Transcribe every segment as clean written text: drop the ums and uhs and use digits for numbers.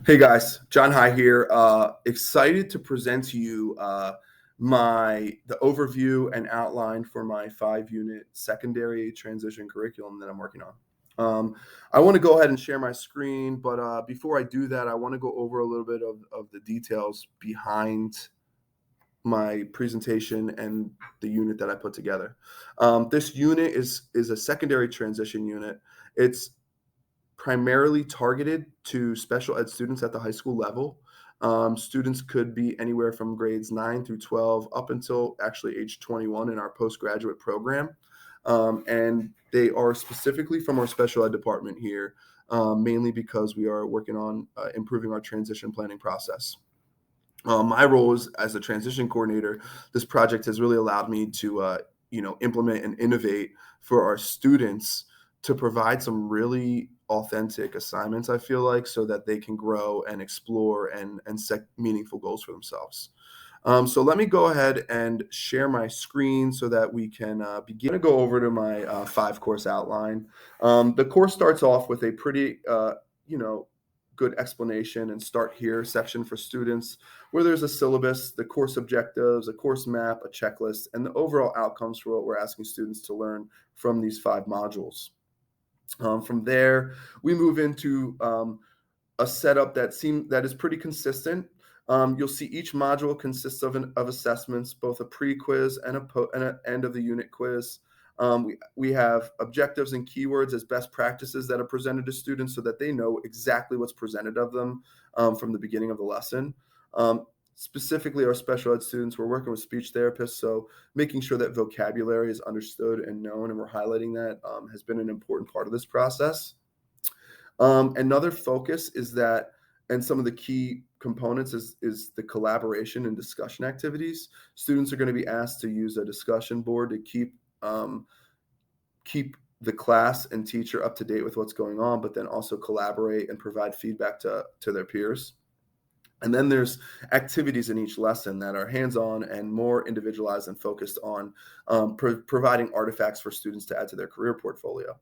Hey guys, John High here. Excited to present to you the overview and outline for my 5-unit secondary transition curriculum that I'm working on. I want to go ahead and share my screen, but before I do that, I want to go over a little bit of the details behind my presentation and the unit that I put together. This unit is a secondary transition unit. It's primarily targeted to special ed students at the high school level. Students could be anywhere from grades 9 through 12 up until actually age 21 in our postgraduate program. And they are specifically from our special ed department here, mainly because we are working on improving our transition planning process. My role is as a transition coordinator. This project has really allowed me to implement and innovate for our students to provide some really authentic assignments, I feel like, so that they can grow and explore and set meaningful goals for themselves. So let me go ahead and share my screen so that we can begin. I'm going to go over to my 5-course outline. The course starts off with a pretty, good explanation and start here section for students where there's a syllabus, the course objectives, a course map, a checklist, and the overall outcomes for what we're asking students to learn from these 5 modules. From there, we move into a setup that is pretty consistent. You'll see each module consists of assessments, both a pre-quiz and an end of the unit quiz. We have objectives and keywords as best practices that are presented to students so that they know exactly what's presented of them from the beginning of the lesson. Specifically, our special ed students, we're working with speech therapists, so making sure that vocabulary is understood and known, and we're highlighting that has been an important part of this process. Another focus is that, and some of the key components is the collaboration and discussion activities. Students are going to be asked to use a discussion board to keep the class and teacher up to date with what's going on, but then also collaborate and provide feedback to their peers. And then there's activities in each lesson that are hands-on and more individualized and focused on providing artifacts for students to add to their career portfolio.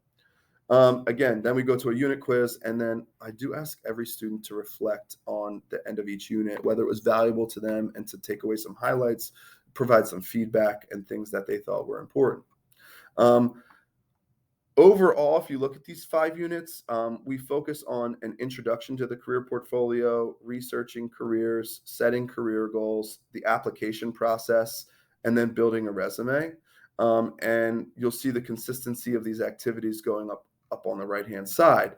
Again, then we go to a unit quiz, and then I do ask every student to reflect on the end of each unit, whether it was valuable to them, and to take away some highlights, provide some feedback and things that they thought were important. Overall, if you look at these 5 units, we focus on an introduction to the career portfolio, researching careers, setting career goals, the application process, and then building a resume. And you'll see the consistency of these activities going up on the right-hand side.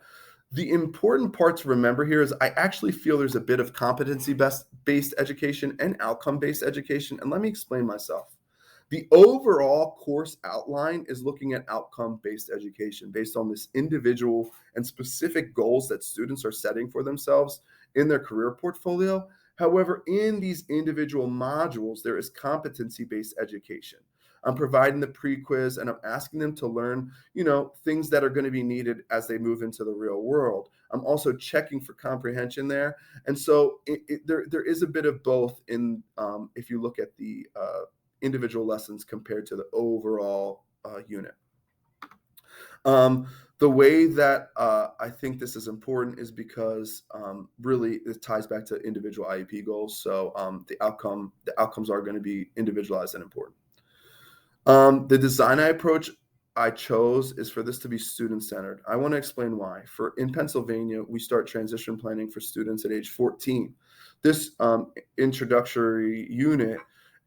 The important part to remember here is I actually feel there's a bit of competency-based education and outcome-based education, and let me explain myself. The overall course outline is looking at outcome-based education based on this individual and specific goals that students are setting for themselves in their career portfolio. However, in these individual modules, there is competency-based education. I'm providing the pre-quiz and I'm asking them to learn, things that are going to be needed as they move into the real world. I'm also checking for comprehension there. And so there is a bit of both in if you look at the individual lessons compared to the overall unit. The way that I think this is important is because really it ties back to individual IEP goals. So the outcomes are going to be individualized and important. The design I chose is for this to be student-centered. I want to explain why. In Pennsylvania, we start transition planning for students at age 14. This introductory unit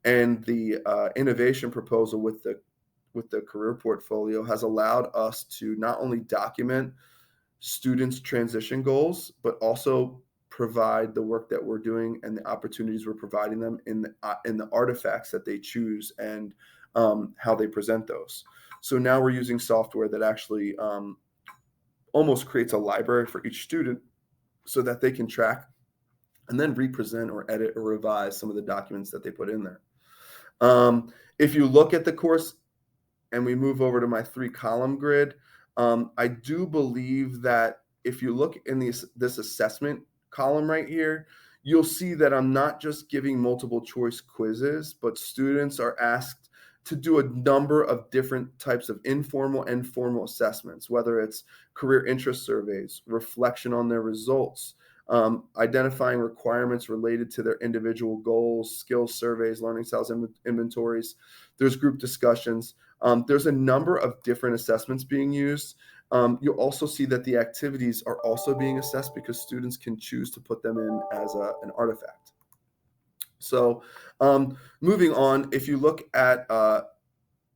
and the innovation proposal with the career portfolio has allowed us to not only document students' transition goals, but also provide the work that we're doing and the opportunities we're providing them in the artifacts that they choose and how they present those. So now we're using software that actually almost creates a library for each student so that they can track and then represent or edit or revise some of the documents that they put in there. If you look at the course and we move over to my 3-column grid, I do believe that if you look in this assessment column right here, you'll see that I'm not just giving multiple choice quizzes, but students are asked to do a number of different types of informal and formal assessments, whether it's career interest surveys, reflection on their results, identifying requirements related to their individual goals, skills surveys, learning styles inventories. There's group discussions. There's a number of different assessments being used. You'll also see that the activities are also being assessed because students can choose to put them in as an artifact. So moving on, if you look at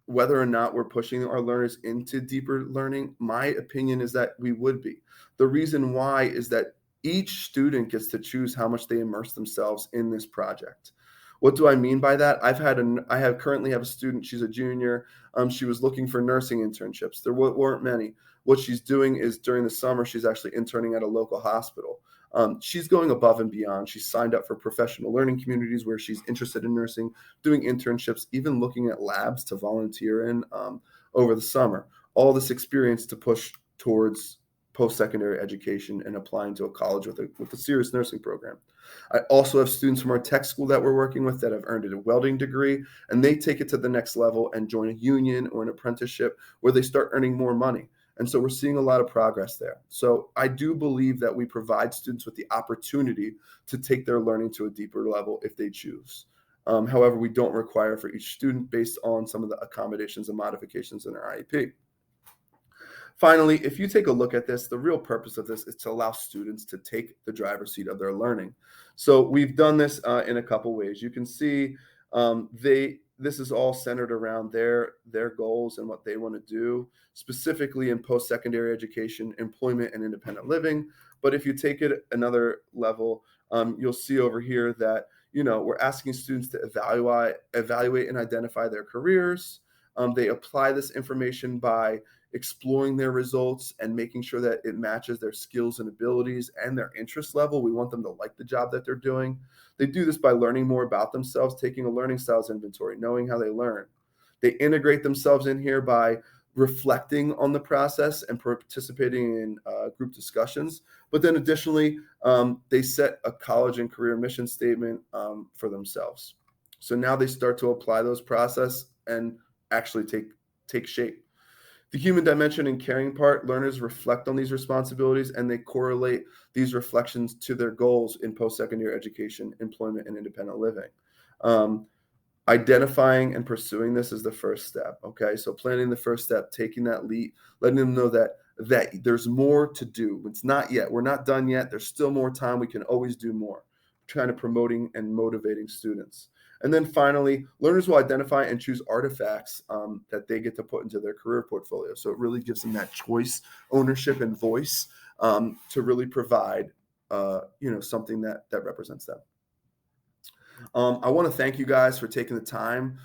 whether or not we're pushing our learners into deeper learning, my opinion is that we would be. The reason why is that each student gets to choose how much they immerse themselves in this project. What do I mean by that? I currently have a student. She's a junior. She was looking for nursing internships. There weren't many. What she's doing is during the summer, she's actually interning at a local hospital. She's going above and beyond. She's signed up for professional learning communities where she's interested in nursing, doing internships, even looking at labs to volunteer in over the summer. All this experience to push towards post-secondary education and applying to a college with a serious nursing program. I also have students from our tech school that we're working with that have earned a welding degree, and they take it to the next level and join a union or an apprenticeship where they start earning more money. And so we're seeing a lot of progress there. So I do believe that we provide students with the opportunity to take their learning to a deeper level if they choose. However, we don't require for each student based on some of the accommodations and modifications in our IEP. Finally, if you take a look at this, the real purpose of this is to allow students to take the driver's seat of their learning. So we've done this in a couple ways. You can see this is all centered around their goals and what they want to do, specifically in post-secondary education, employment, and independent living. But if you take it another level, you'll see over here that we're asking students to evaluate and identify their careers. They apply this information by exploring their results and making sure that it matches their skills and abilities and their interest level. We want them to like the job that they're doing. They do this by learning more about themselves, taking a learning styles inventory, knowing how they learn. They integrate themselves in here by reflecting on the process and participating in group discussions. But then additionally, they set a college and career mission statement for themselves. So now they start to apply those processes and actually take shape. The human dimension and caring part, learners reflect on these responsibilities and they correlate these reflections to their goals in post-secondary education, employment, and independent living. Identifying and pursuing this is the first step. Okay, so planning the first step, taking that leap, letting them know that there's more to do. It's not yet. We're not done yet. There's still more time. We can always do more. Trying to promoting and motivating students. And then finally, learners will identify and choose artifacts that they get to put into their career portfolio. So it really gives them that choice, ownership, and voice to really provide, something that represents them. I want to thank you guys for taking the time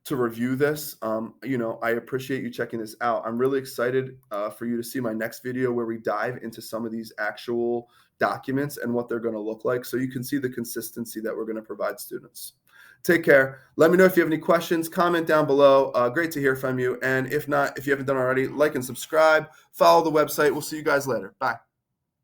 to review this. I appreciate you checking this out. I'm really excited for you to see my next video where we dive into some of these actual documents and what they're going to look like so you can see the consistency that we're going to provide students. Take care. Let me know if you have any questions. Comment down below. Great to hear from you. And if not, if you haven't done already, like and subscribe. Follow the website. We'll see you guys later. Bye.